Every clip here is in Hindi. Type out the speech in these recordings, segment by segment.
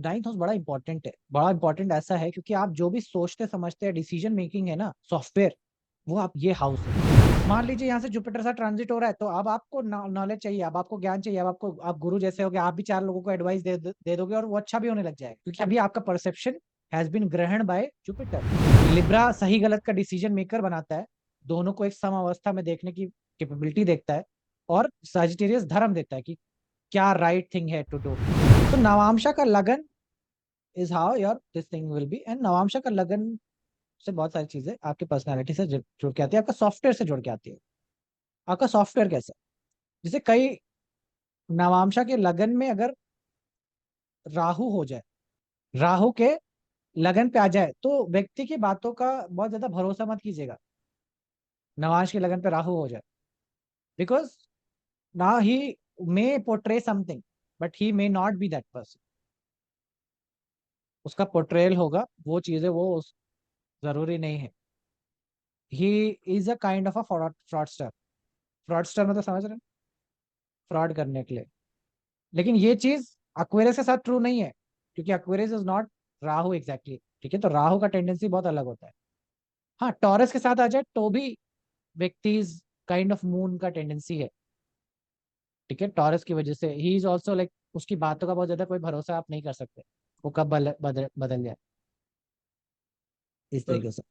नाइन्थ हाउस बड़ा इंपॉर्टेंट है, बड़ा इंपॉर्टेंट ऐसा है क्योंकि आप जो भी सोचते समझते हैं, डिसीजन मेकिंग है ना सॉफ्टवेयर, वो आप ये हाउस है। मान लीजिए यहाँ से जुपिटर सा ट्रांजिट हो रहा है, तो अब आपको नॉलेज चाहिए, अब आपको ज्ञान चाहिए, अब आपको, आप गुरु जैसे हो गए, आप भी चार लोगों को एडवाइस दे दोगे और वो अच्छा भी होने लग जाएगा, क्योंकि अभी आपका परसेप्शन हैज बीन ग्रहण बाय जुपिटर। लिब्रा सही गलत का डिसीजन मेकर बनाता है, दोनों को एक सम अवस्था में देखने की कैपेबिलिटी देखता है, और सजिटेरियस धर्म देता है कि क्या राइट थिंग है टू डू। तो नवांशा का लगन is how your this thing will be, and Navamsha का लगन से बहुत सारी चीजें आपकी पर्सनैलिटी से जुड़ के आती है, आपका सॉफ्टवेयर से जुड़ के आती है। आपका सॉफ्टवेयर कैसा है? जैसे कई नवांशा के लगन में अगर राहु हो जाए, राहु के लगन पे आ जाए, तो व्यक्ति की बातों का बहुत ज्यादा भरोसा मत कीजिएगा। नवांश के लगन पे राहु हो जाए, बिकॉज ना he may portray something, but he may not be that person. उसका पोर्ट्रेयल होगा, वो चीजें वो जरूरी नहीं है। He is a kind of a fraudster. Fraudster मतलब समझ रहे हैं, फ्रॉड करने के लिए। लेकिन ये चीज अक्वेरियस के साथ ट्रू नहीं है, क्योंकि Aquarius is not Rahu exactly, ठीक है? तो राहु का टेंडेंसी बहुत अलग होता है। हाँ, टॉरस के साथ आ जाए तो भी व्यक्ति काइंड ऑफ मून का टेंडेंसी है, ठीक है? टॉरस की वजह से ही इज ऑल्सो लाइक, उसकी बातों का बहुत ज्यादा कोई भरोसा आप नहीं कर सकते, वो कब बदल जाए, इस सर तरीके से।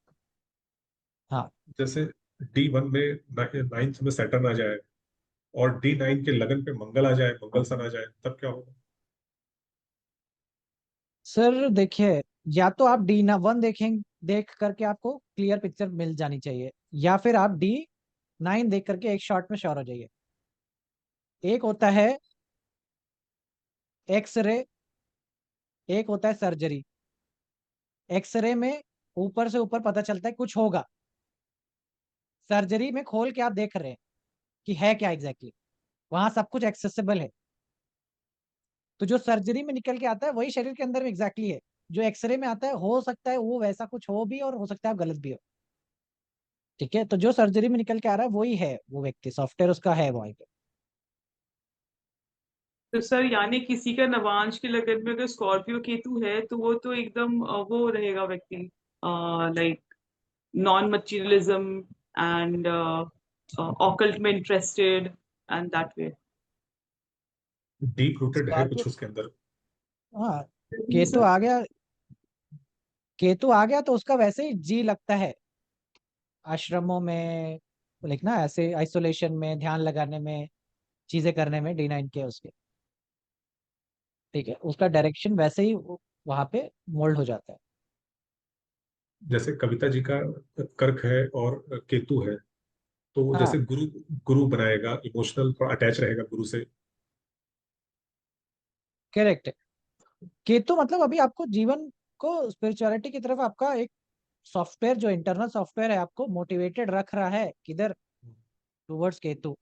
हाँ। जैसे D1 में नाइन्थ में सैटर्न आ जाए और D9 के लगन पे मंगल आ जाए, मंगल सन आ जाए, तब क्या होगा? सर देखिए, या तो आप D1 देखें, देख करके आपको क्लियर पिक्चर मिल जानी चाहिए, या फिर आप D9 देख करके एक शॉट में श्योर हो जाइए। एक होता है एक्सरे, एक होता है सर्जरी। एक्सरे में ऊपर से ऊपर पता चलता है कुछ होगा, सर्जरी में खोल के आप देख रहे हैं कि है क्या एग्जैक्टली, वहां सब कुछ एक्सेसिबल है। तो जो सर्जरी में निकल के आता है वही शरीर के अंदर में एग्जैक्टली है। जो एक्सरे में आता है, हो सकता है वो वैसा कुछ हो भी और हो सकता है गलत भी हो, ठीक है? तो जो सर्जरी में निकल के आ रहा है वही है, वो व्यक्ति सॉफ्टवेयर उसका है वहीं पे। तो सर यानी किसी का नवांश के लगन में अगर स्कॉर्पियो केतु है तो वो तो एकदम वो रहेगा व्यक्ति, like non materialism and occult में interested and that way. Deep rooted है स्कॉर्पियो, कुछ उसके अंदर। हाँ, केतु आ गया, केतु आ गया तो उसका वैसे ही जी लगता है आश्रमों में, लिखना ऐसे आइसोलेशन में, ध्यान लगाने में, चीजें करने में, D9 के उसके, ठीक है? उसका डायरेक्शन वैसे ही वहां पे मोल्ड हो जाता है। जैसे कविता जी का कर्क है और केतु है, तो जैसे हाँ, गुरु गुरु बनाएगा, इमोशनल थोड़ा अटैच रहेगा गुरु से। करेक्ट है। केतु मतलब अभी आपको जीवन को स्पिरिचुअलिटी की तरफ आपका एक सॉफ्टवेयर, जो इंटरनल सॉफ्टवेयर है, आपको मोटिवेटेड रख रहा है किधर? टुवर्ड्स केतु,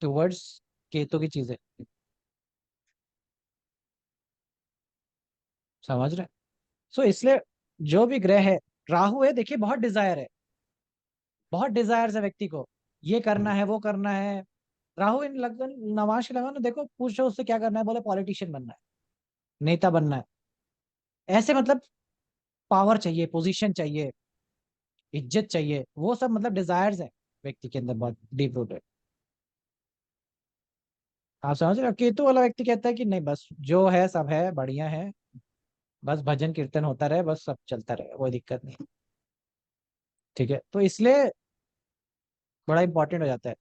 टुवर्ड्स केतु की चीजें, समझ रहे? सो इसलिए जो भी ग्रह है, राहु है, देखिए बहुत डिजायर है, बहुत डिजायर है व्यक्ति को, ये करना है वो करना है। राहु इन लगन, नवांश के लगन, देखो पूछो उससे क्या करना है, बोले पॉलिटिशियन बनना है, नेता बनना है, ऐसे मतलब पावर चाहिए, पोजीशन चाहिए, इज्जत चाहिए, वो सब मतलब डिजायर्स है व्यक्ति के अंदर, बहुत डीप रूटेड। आप समझ रहे हो? केतु वाला व्यक्ति कहता है कि नहीं, बस जो है सब है, बढ़िया है, बस भजन कीर्तन होता रहे, बस सब चलता रहे, कोई दिक्कत नहीं, ठीक है? तो इसलिए बड़ा इंपॉर्टेंट हो जाता है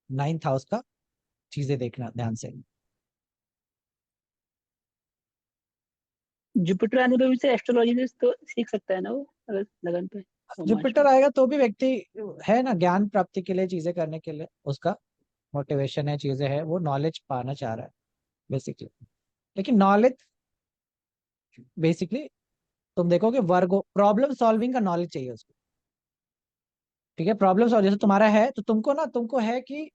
नाइन्थ हाउस का, चीजें देखना ध्यान से। जुपिटर आने पर भी से एस्ट्रोलॉजी से तो सीख सकता है ना वो, अगर लगन पे रोमांच जुपिटर में। आएगा तो भी व्यक्ति है ना, ज्ञान प्राप्ति के लिए, चीजें करने के लिए उसका मोटिवेशन है, चीजें है, वो नॉलेज पाना चाह रहा है बेसिकली। लेकिन नॉलेज बेसिकली, तुम देखोगे वर्गो, प्रॉब्लम सॉल्विंग का नॉलेज चाहिए उसको, ठीक है? प्रॉब्लम सॉल्व जैसे तुम्हारा है, तो तुमको ना, तुमको है कि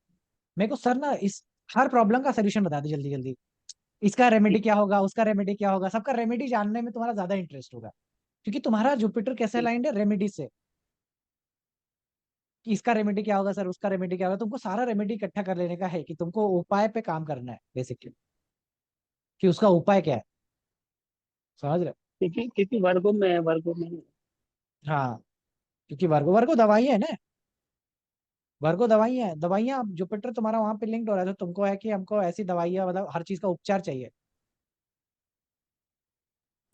मेरे को सर ना इस हर प्रॉब्लम का सोल्यूशन बता दे जल्दी जल्दी, इसका रेमेडी क्या होगा, उसका रेमेडी क्या होगा, सबका रेमेडी जानने में तुम्हारा ज्यादा इंटरेस्ट होगा, क्योंकि तुम्हारा जुपिटर कैसे अलाइंड है रेमेडी से, कि इसका रेमेडी क्या होगा सर, उसका रेमेडी क्या होगा, तुमको सारा रेमेडी इकट्ठा कर लेने का है, कि तुमको उपाय पे काम करना है बेसिकली। कि उसका उपाय क्या है। समझ रहे? क्योंकि वर्गों में है, वर्गों में है। हाँ, क्योंकि वर्गो वर्गो दवाई है ना, वर्गो दवाइयाँ है, दवाइयाँ। अब जुपिटर तुम्हारा वहां पे लिंक्ड हो रहा है, तो तुमको है कि हमको ऐसी दवाइयाँ, मतलब हर चीज का उपचार चाहिए।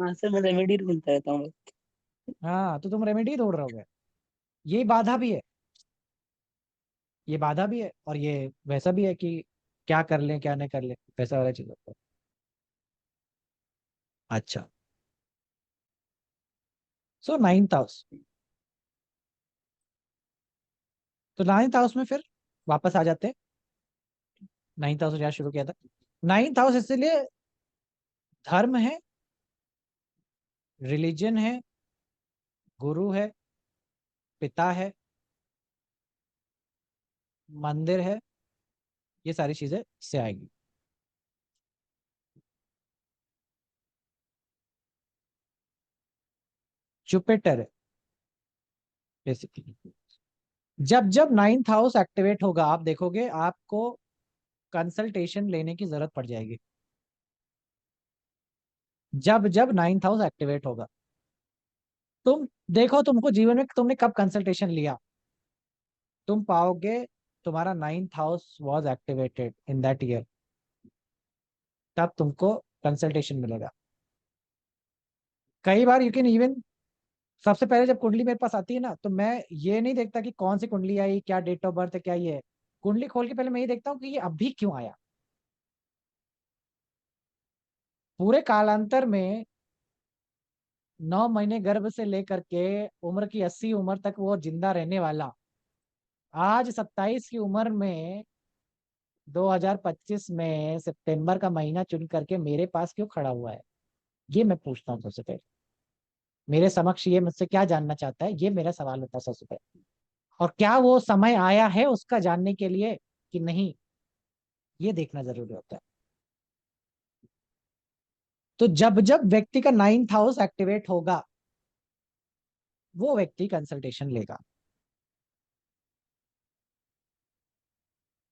हाँ सर, मैं रेमेडी ढूंढता रहता हूँ। हाँ, तो तुम रेमेडी ढूंढ रहोगे। ये बाधा भी है, ये बाधा भी है, और ये वैसा भी है कि क्या कर लें क्या नहीं कर लें, वैसा वाला चीज होता है। अच्छा, सो नाइन्थ हाउस। तो नाइन्थ हाउस में फिर वापस आ जाते हैं। नाइन्थ हाउस जहाँ शुरू किया था, नाइन्थ हाउस इसलिए धर्म है, रिलीजन है, गुरु है, पिता है, मंदिर है, ये सारी चीजें इससे आएगी। जुपिटर है बेसिकली। जब जब नाइन्थ हाउस एक्टिवेट होगा, आप देखोगे आपको कंसल्टेशन लेने की जरूरत पड़ जाएगी। जब जब नाइन्थ हाउस एक्टिवेट होगा, तुम देखो तुमको जीवन में तुमने कब कंसल्टेशन लिया, तुम पाओगे तुम्हारा ninth house was activated in that year, तब तुमको कंसल्टेशन मिलेगा। कई बार यू कैन इवन, सबसे पहले जब कुंडली मेरे पास आती है ना, तो मैं ये नहीं देखता कि कौन सी कुंडली आई, क्या डेट ऑफ बर्थ है, क्या ये है। कुंडली खोल के पहले मैं ये देखता हूँ कि ये अभी क्यों आया। पूरे कालांतर में 9 महीने गर्भ से लेकर के उम्र की 80 उम्र तक वो जिंदा रहने वाला, आज 27 की उम्र में 2025 में सितंबर का महीना चुन करके मेरे पास क्यों खड़ा हुआ है, ये मैं पूछता हूँ सबसे पहले। मेरे समक्ष ये मुझसे क्या जानना चाहता है, ये मेरा सवाल होता है सबसे पहले। और क्या वो समय आया है उसका जानने के लिए कि नहीं, ये देखना जरूरी होता है। तो जब जब व्यक्ति का नाइन्थ हाउस एक्टिवेट होगा, वो व्यक्ति कंसल्टेशन लेगा।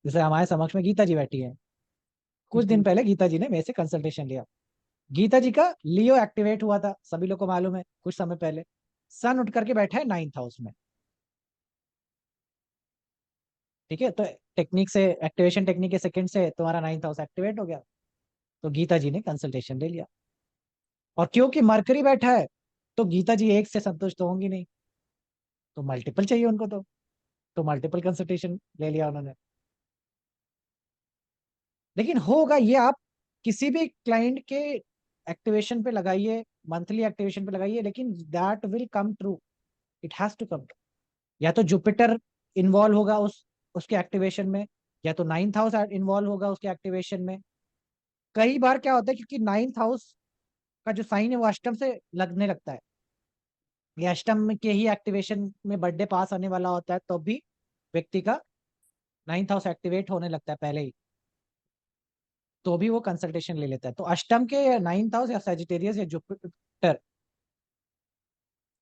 जैसे हमारे समक्ष में गीता जी बैठी है, कुछ दिन जी। पहले गीता जी ने मेरे से कंसल्टेशन लिया। गीता जी का लियो एक्टिवेट हुआ था, सभी लोग को मालूम है, कुछ समय पहले। सन उठ करके बैठा है नाइन्थ हाउस में। ठीक है, तो टेक्निक से, एक्टिवेशन टेक्निक के सेकंड से तुम्हारा नाइन्थ हाउस एक्टिवेट हो गया। तो गीता जी ने कंसल्टेशन ले लिया। और क्योंकि मरकरी बैठा है, तो गीता जी एक से संतुष्ट तो होंगी नहीं, तो मल्टीपल चाहिए उनको। तो मल्टीपल कंसल्टेशन ले लिया उन्होंने। लेकिन होगा ये, आप किसी भी क्लाइंट के एक्टिवेशन पे लगाइए, मंथली एक्टिवेशन पे लगाइए, लेकिन that will come true, it has to come. या तो जुपिटर इन्वॉल्व होगा उसके एक्टिवेशन में, या तो नाइन्थ हाउस इन्वॉल्व होगा उसके एक्टिवेशन में। कई बार क्या होता है, क्योंकि नाइन्थ हाउस का जो साइन है वो अष्टम से लगने लगता है, ये अष्टम के ही एक्टिवेशन में बर्थडे पास आने वाला होता है, तो भी व्यक्ति का नाइन्थ हाउस एक्टिवेट होने लगता है पहले ही, तो भी वो कंसल्टेशन ले लेता है। तो अष्टम के या नाइन्थ हाउस या सेजिटेरियस या जुपिटर,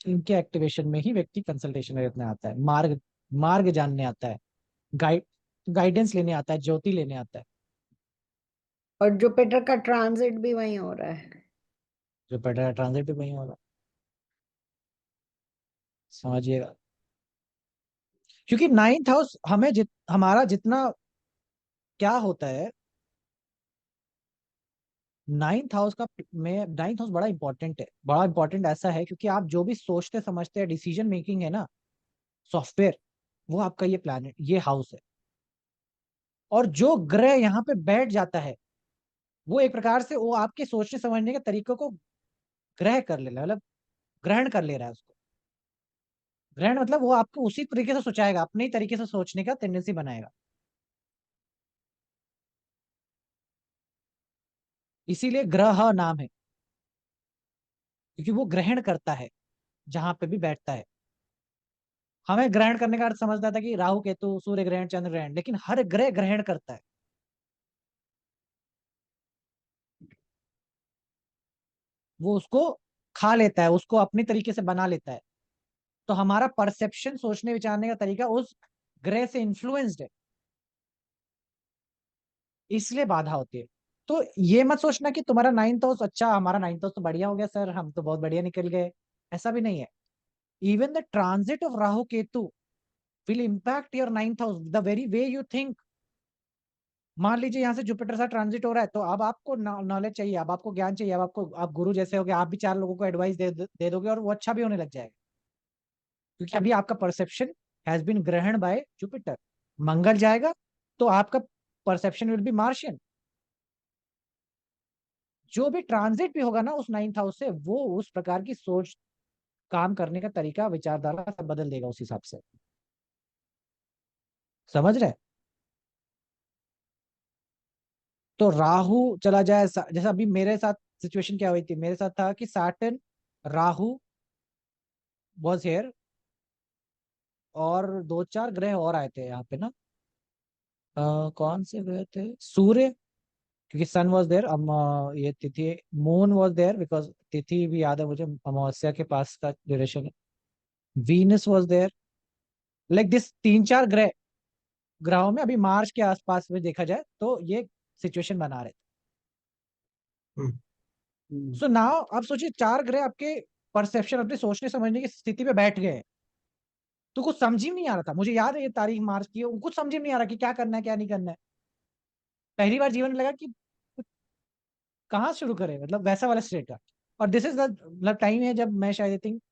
इनके एक्टिवेशन में ही व्यक्ति कंसल्टेशन लेने आता है, मार्ग मार्ग जानने आता है, गाइडेंस लेने आता है, ज्योति लेने आता है। और जुपिटर का ट्रांजिट भी वहीं हो रहा है। जुपिटर ट्रांजिट भी वही होगा, समझिएगा। क्योंकि नाइन्थ हाउस हमें हमारा जितना क्या होता है, नाइन्थ हाउस का में नाइन्थ हाउस बड़ा इंपॉर्टेंट है, बड़ा इंपॉर्टेंट ऐसा है क्योंकि आप जो भी सोचते समझते हैं, डिसीजन मेकिंग है ना, सॉफ्टवेयर, वो आपका ये प्लैनेट, ये हाउस है। और जो ग्रह यहाँ पे बैठ जाता है, वो एक प्रकार से वो आपके सोचने समझने के तरीकों को ग्रह कर ले रहा है, मतलब ग्रहण कर ले रहा है उसको। ग्रहण मतलब वो आपको उसी तरीके से सोचाएगा, अपने ही तरीके से सोचने का टेंडेंसी बनाएगा। इसीलिए ग्रह नाम है, क्योंकि वो ग्रहण करता है जहां पे भी बैठता है। हमें ग्रहण करने का अर्थ समझता था कि राहु केतु सूर्य ग्रहण चंद्र ग्रहण, लेकिन हर ग्रह ग्रहण करता है, वो उसको खा लेता है, उसको अपनी तरीके से बना लेता है। तो हमारा परसेप्शन, सोचने विचारने का तरीका उस ग्रह से इन्फ्लुएंस्ड है, इसलिए बाधा होती है। तो ये मत सोचना कि तुम्हारा 9th हाउस अच्छा, हमारा 9th हाउस तो बढ़िया हो गया सर, हम तो बहुत बढ़िया निकल गए, ऐसा भी नहीं है। Even the transit of Rahu Ketu will impact your 9th house the very way you think. मान लीजिए यहाँ से जुपिटर सा ट्रांजिट हो रहा है, तो अब आपको नॉलेज चाहिए, अब आपको ज्ञान चाहिए, अब आपको, आप गुरु जैसे हो गए, आप भी 4 लोगों को एडवाइस दे दोगे और वो अच्छा भी होने लग जाएगा, क्योंकि अभी आपका परसेप्शन हैज बीन ग्रहण बाय जुपिटर। मंगल जाएगा तो आपका परसेप्शन विल बी मार्शियन। जो भी ट्रांजिट भी होगा ना उस 9th हाउस से, वो उस प्रकार की सोच, काम करने का तरीका, विचारधारा सब बदल देगा उस हिसाब से। समझ रहे? तो राहु चला जाए, जैसा अभी मेरे साथ सिचुएशन क्या हुई थी, मेरे साथ था कि सैटर्न, राहु वॉज हियर, और 2-4 ग्रह और आए थे यहाँ पे ना। कौन से ग्रह थे? सूर्य, क्योंकि सन वॉज देयर, ये तिथि, मून वॉज देयर बिकॉज तिथि भी याद है मुझे, अमावस्या के पास का ड्यूरेशन है। Venus was there, like this 3-4 ग्रहों में अभी मार्च के आसपास में देखा जाए तो ये सिचुएशन बना रहे थे। सो नाउ आप सोचिए, 4 ग्रह आपके परसेप्शन, अपने सोचने समझने की स्थिति पे बैठ गए, तो कुछ समझ ही नहीं आ रहा था। मुझे याद है ये तारीख मार्च की है, कुछ समझ ही नहीं आ रहा कि क्या करना है क्या नहीं करना है। पहली बार जीवन में लगा कि कहाँ शुरू करें, मतलब वैसा वाला स्टेट का। और दिस इज द मतलब टाइम है जब मैं शायद I think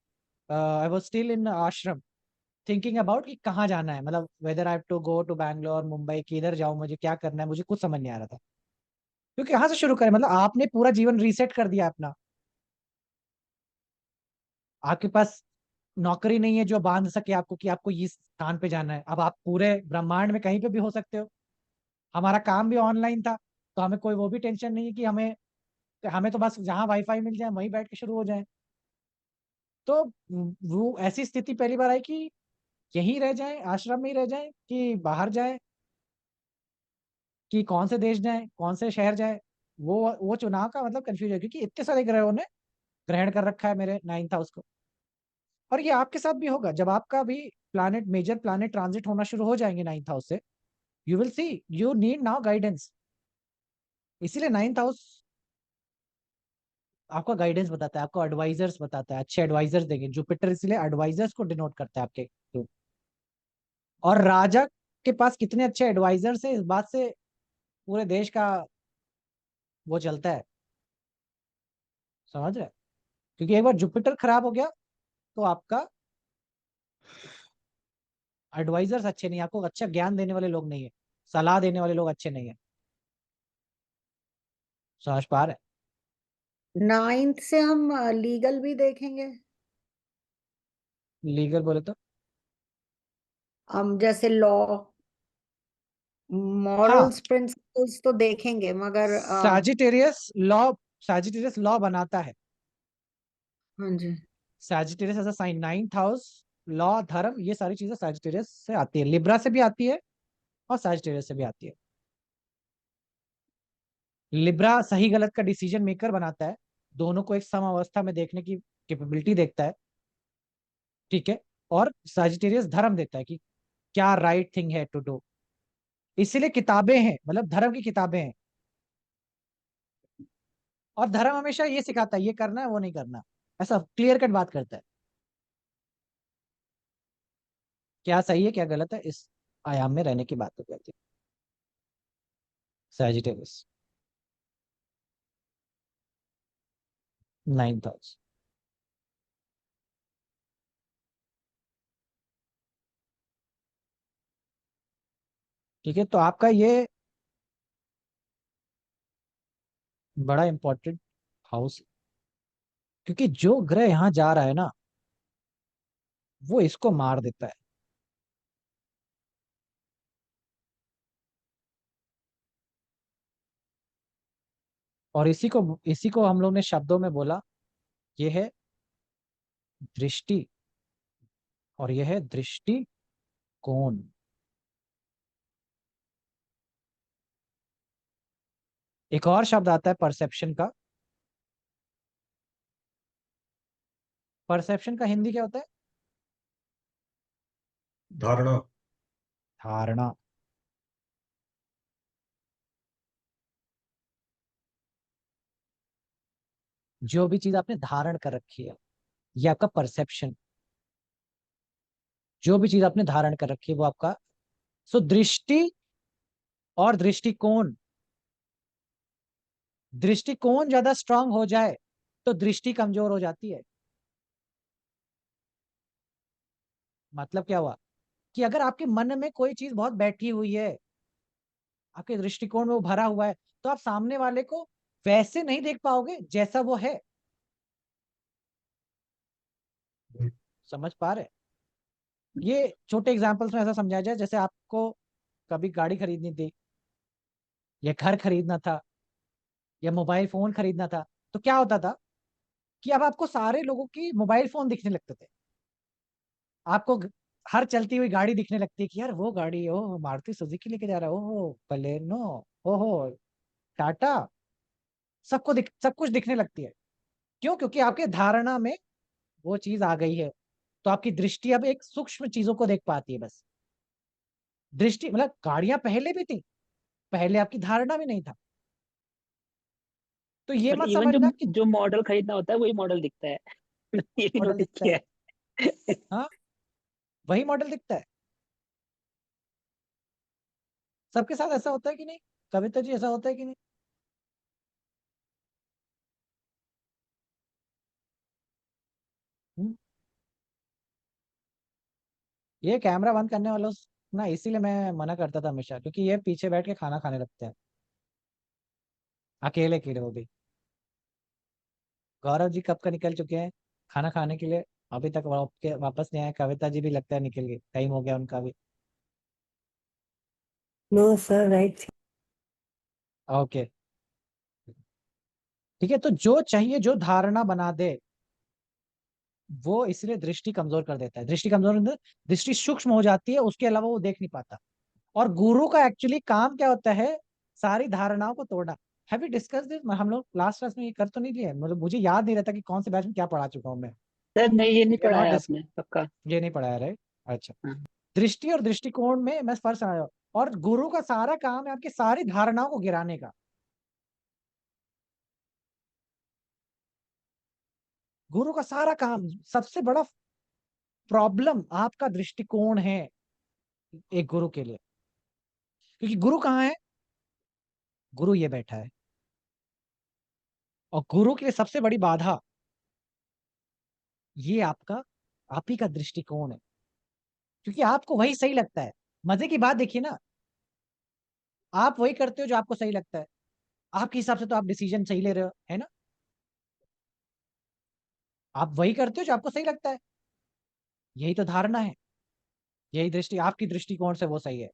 I was still in ashram, thinking about कि कहाँ जाना है, मतलब whether I have to go to Bangalore, Mumbai, किधर जाऊं, मुझे क्या करना है, मुझे कुछ समझ नहीं आ रहा था। क्योंकि कहाँ से शुरू करें, मतलब आपने पूरा जीवन रीसेट कर दिया अपना, आपके पास नौकरी नहीं है जो बांध सके आपको कि आपको इस स्थान पे जाना है। अब आप पूरे ब्रह्मांड में कहीं पे भी हो सकते हो। हमारा काम भी ऑनलाइन था, तो हमें कोई वो भी टेंशन नहीं है कि हमें हमें तो बस जहाँ वाईफाई मिल जाए वहीं बैठ के शुरू हो जाए। तो वो ऐसी स्थिति पहली बार आई कि यहीं रह जाए, आश्रम में ही रह जाए कि बाहर जाए, कि कौन से देश जाए, कौन से शहर जाए। वो चुनाव का मतलब कंफ्यूज है, क्योंकि इतने सारे ग्रहों ने ग्रहण कर रखा है मेरे 9th हाउस को। और ये आपके साथ भी होगा, जब आपका भी प्लैनेट, मेजर प्लैनेट ट्रांजिट होना शुरू हो जाएंगे 9th हाउस से, you will see you need now guidance. इसीलिए 9th हाउस आपका गाइडेंस बताता है, आपको एडवाइजर्स बताता है, अच्छे एडवाइजर्स देंगे। जुपिटर इसलिए एडवाइजर्स को डिनोट करता है आपके through। और राजा के पास कितने अच्छे एडवाइजर्स हैं, इस बात से पूरे देश का वो चलता है। समझ रहे हैं? क्योंकि एक बार जुपिटर खराब हो गया तो आपका एडवाइजर्स अच्छे नहीं, आपको अच्छा ज्ञान देने वाले लोग नहीं है, सलाह देने वाले लोग अच्छे नहीं है। समझ पा रहे 9th से हम लीगल भी देखेंगे। हैं? लीगल बोले तो हम जैसे लॉ, हाँ, मॉरल्स, प्रिंसिपल्स तो देखेंगे, मगर सैजिटेरियस लॉ बनाता है। हाँ जी। Sagittarius as a sign, 9th house, law, धर्म, ये सारी चीजें सैजिटेरियस से आती है, लिब्रा से भी आती है और सैजिटेरियस से भी आती है। लिब्रा सही गलत का डिसीजन मेकर बनाता है, दोनों को एक सम अवस्था में देखने की कैपेबिलिटी देखता है, ठीक है। और सैजिटेरियस धर्म देता है कि क्या राइट थिंग है टू डू। इसीलिए किताबें हैं, मतलब धर्म की किताबें हैं। और धर्म हमेशा ये सिखाता है, ये करना है वो नहीं करना, ऐसा क्लियर कट बात करता है, क्या सही है क्या गलत है, इस आयाम में रहने की बात तो कहती है सैजिटेरियस। 9th हाउस, ठीक है। तो आपका ये बड़ा इंपॉर्टेंट हाउस, क्योंकि जो ग्रह यहाँ जा रहा है ना, वो इसको मार देता है। और इसी को हम लोग ने शब्दों में बोला, ये है दृष्टि, और यह है दृष्टि कोण। एक और शब्द आता है परसेप्शन का। परसेप्शन का हिंदी क्या होता है? धारणा। धारणा। जो भी चीज आपने धारण कर रखी है, ये आपका परसेप्शन। जो भी चीज आपने धारण कर रखी है वो आपका, सो दृष्टि और दृष्टिकोण, दृष्टिकोण ज्यादा स्ट्रांग हो जाए तो दृष्टि कमजोर हो जाती है। मतलब क्या हुआ कि अगर आपके मन में कोई चीज बहुत बैठी हुई है, आपके दृष्टिकोण में वो भरा हुआ है, तो आप सामने वाले को वैसे नहीं देख पाओगे जैसा वो है। समझ पा रहे? ये छोटे एग्जांपल्स में ऐसा समझाया जाए, जैसे आपको कभी गाड़ी खरीदनी थी, या घर खरीदना था, या मोबाइल फोन खरीदना था, तो क्या होता था कि अब आपको सारे लोगों की मोबाइल फोन दिखने लगते थे। आपको हर चलती हुई गाड़ी दिखने लगती है कि यार वो गाड़ी, ओह मारुति सुजुकी लेके जा रहा है, ओह बलेनो, ओहो टाटा, सब कुछ दिखने लगती है। क्यों? क्योंकि आपके धारणा में वो चीज आ गई है। तो आपकी दृष्टि अब एक सूक्ष्म चीजों को देख पाती है बस। दृष्टि मतलब गाड़ियां पहले भी थी, पहले आपकी धारणा में नहीं था। तो ये मतलब मत इवन जो समझना कि जो मॉडल खरीदना होता है वही मॉडल दिखता है। ये भी मॉडल नोटिस दिखता है। किया है। हाँ, वही मॉडल दिखता है। सबके साथ ऐसा होता है कि नहीं? कविता जी, ऐसा होता है कि नहीं? हम्म? ये कैमरा बंद करने वालों ना, इसीलिए मैं मना करता था हमेशा, क्योंकि ये पीछे बैठ के खाना खाने लगते हैं, अकेले अकेले वो भी। गौरव जी कब का निकल चुके हैं खाना खाने के लिए, अभी तक वापस नहीं आए। कविता जी भी लगता है निकल गई, टाइम हो गया उनका भी। No, sir, right. ओके, ठीक है। तो जो चाहिए, जो धारणा बना दे, वो इसलिए दृष्टि कमजोर कर देता है। दृष्टि कमजोर होने से दृष्टि सूक्ष्म हो जाती है, उसके अलावा वो देख नहीं पाता। और गुरु का एक्चुअली काम क्या होता है? सारी धारणाओं को तोड़ना। Have you discuss this? हम लोग लास्ट क्लास में ये कर तो नहीं लिए, मतलब मुझे याद नहीं रहता कि कौन से बैच में क्या पढ़ा चुका हूँ मैं। सर नहीं, ये नहीं वी आर नॉट पढ़ाया डिस, आपने पक्का। ये नहीं पढ़ाया रहे। अच्छा, हाँ। दृष्टि और दृष्टिकोण में मैं स्पर्श आया। और गुरु का सारा काम है आपकी सारी धारणाओं को गिराने का। गुरु का सारा काम, सबसे बड़ा प्रॉब्लम आपका दृष्टिकोण है एक गुरु के लिए। क्योंकि गुरु कहाँ है? गुरु ये बैठा है। और गुरु के लिए सबसे बड़ी बाधा ये आपका, आप ही का दृष्टिकोण है। क्योंकि आपको वही सही लगता है। मजे की बात देखिए ना, आप वही करते हो जो आपको सही लगता है। आपके हिसाब से तो आप डिसीजन सही ले रहे हो, है ना? आप वही करते हो जो आपको सही लगता है। यही तो धारणा है, यही दृष्टि, आपकी दृष्टिकोण से वो सही है।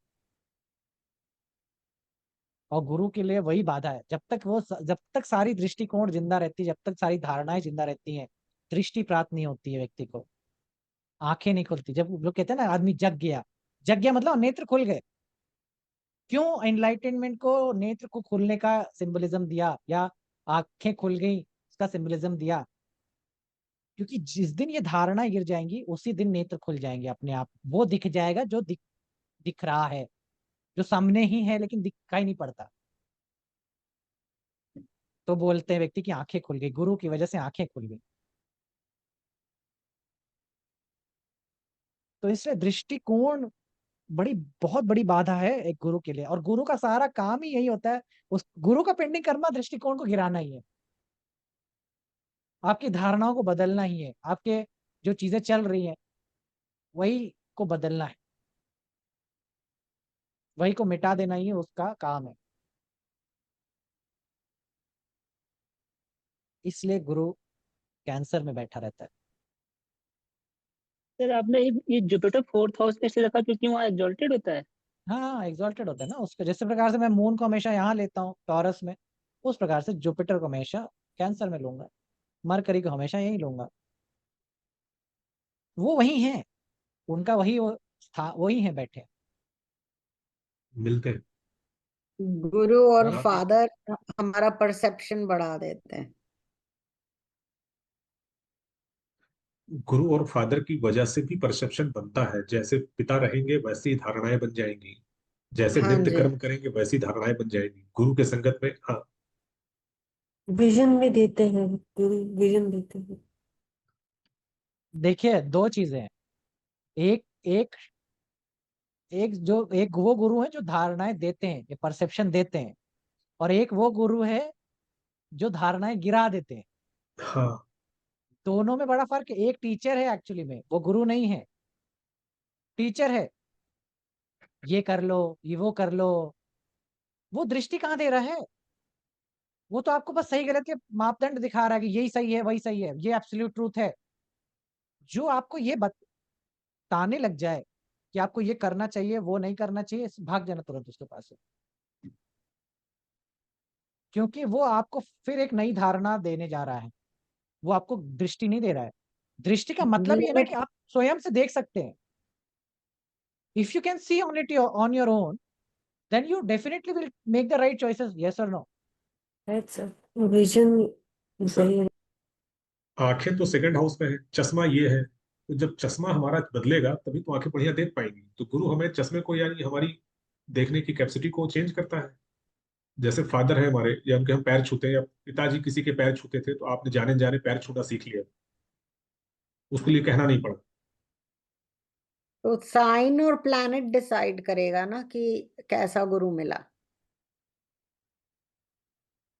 और गुरु के लिए वही बाधा है। जब तक सारी दृष्टिकोण जिंदा रहती है, जब तक सारी धारणाएं जिंदा रहती हैं, दृष्टि प्राप्त नहीं होती है व्यक्ति को। आंखें नहीं खुलती। जब लोग कहते हैं ना आदमी जग गया, जग गया मतलब नेत्र खुल गए। क्यों एनलाइटेनमेंट को नेत्र को खुलने का सिंबलिज्म दिया, या आंखें खुल गई इसका सिंबलिज्म दिया? क्योंकि जिस दिन ये धारणा गिर जाएंगी, उसी दिन नेत्र खुल जाएंगे अपने आप। वो दिख जाएगा जो दिख रहा है, जो सामने ही है लेकिन दिखाई नहीं पड़ता। तो बोलते हैं व्यक्ति की आंखें खुल गई, गुरु की वजह से आंखें खुल गई। तो इसलिए दृष्टिकोण बड़ी, बहुत बड़ी बाधा है एक गुरु के लिए। और गुरु का सारा काम ही यही होता है, उस गुरु का पेंडिंग कर्मा दृष्टिकोण को गिराना ही है। आपकी धारणाओं को बदलना ही है। आपके जो चीजें चल रही हैं वही को बदलना है, वही को मिटा देना ही उसका काम है। इसलिए गुरु कैंसर में बैठा रहता है। सर आपने ये जुपिटर फोर्थ हाउस में इसलिए रखा क्योंकि वहाँ एग्जॉल्टेड होता है। हाँ हाँ, एग्जॉल्टेड होता है ना उसका। जिस प्रकार से मैं मून को हमेशा यहाँ लेता हूँ टॉरस में, उस प्रकार से जुपिटर को हमेशा कैंसर में लूंगा, मरकरी को हमेशा यही लूंगा। वो वही है, उनका वही वो वही है बैठे। मिलते हैं। गुरु और हाँ, फादर हमारा परसेप्शन बढ़ा देते हैं। गुरु और फादर की वजह से भी परसेप्शन बनता है। जैसे पिता रहेंगे वैसी धारणाएं बन जाएंगी, जैसे हाँ नित्य जी। कर्म करेंगे वैसी धारणाएं बन जाएंगी गुरु के संगत में। हाँ, विजन भी देते हैं गुरु, विजन देते हैं। देखिए दो चीजें हैं, एक एक एक वो गुरु है जो धारणाएं देते हैं, ये परसेप्शन देते हैं, और एक वो गुरु है जो धारणाएं गिरा देते हैं। हाँ दोनों में बड़ा फर्क है। एक टीचर है एक्चुअली में, वो गुरु नहीं है, टीचर है। ये कर लो, ये वो कर लो, वो दृष्टि कहाँ दे रहा है? वो तो आपको बस सही गलत के मापदंड दिखा रहा है कि यही सही है, वही सही है, ये एब्सोल्यूट ट्रूथ है। जो आपको ये बताने लग जाए कि आपको ये करना चाहिए, वो नहीं करना चाहिए, भाग जाना तुरंत उसके पास से। क्योंकि वो आपको फिर एक नई धारणा देने जा रहा है, वो आपको दृष्टि नहीं दे रहा है। दृष्टि का मतलब ये है ना कि आप स्वयं से देख सकते हैं। If you can see on it on your own, then you definitely will make the right choices, yes और नो। राइट सर, विजन सही है। आंखें तो सेकंड हाउस में है, चश्मा ये है, तो जब चश्मा हमारा बदलेगा तभी तो आंखें बढ़िया देख पाएंगी। तो गुरु हमें चश्मे को यानी हमारी देखने की कैपेसिटी को चेंज करता है। जैसे फादर है हमारे, या उनके हम पैर छूते हैं, या पिताजी किसी के पैर छूते थे, तो आपने जाने जाने पैर छूना सीख लिया, उसके लिए कहना नहीं पड़ा। तो साइन और प्लैनेट डिसाइड करेगा ना कि कैसा गुरु मिला।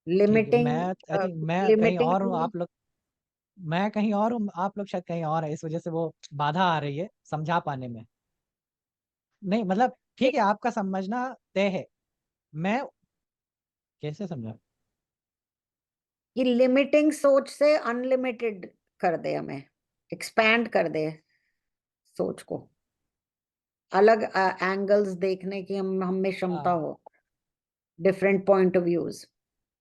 ठीक है, लिमिटिंग आई थिंक मैं कहीं और हूँ, आप लोग, मैं कहीं और हूँ, आप लोग शायद कहीं और है, इस वजह से वो बाधा आ रही है समझा पाने में। नहीं मतलब ठीक है, आपका समझना तय है, मैं कैसे समझा? कि लिमिटिंग सोच से अनलिमिटेड कर दे, हमें एक्सपैंड कर दे सोच को, अलग एंगल्स देखने की हम में क्षमता हाँ, हो, डिफरेंट पॉइंट ऑफ व्यूज।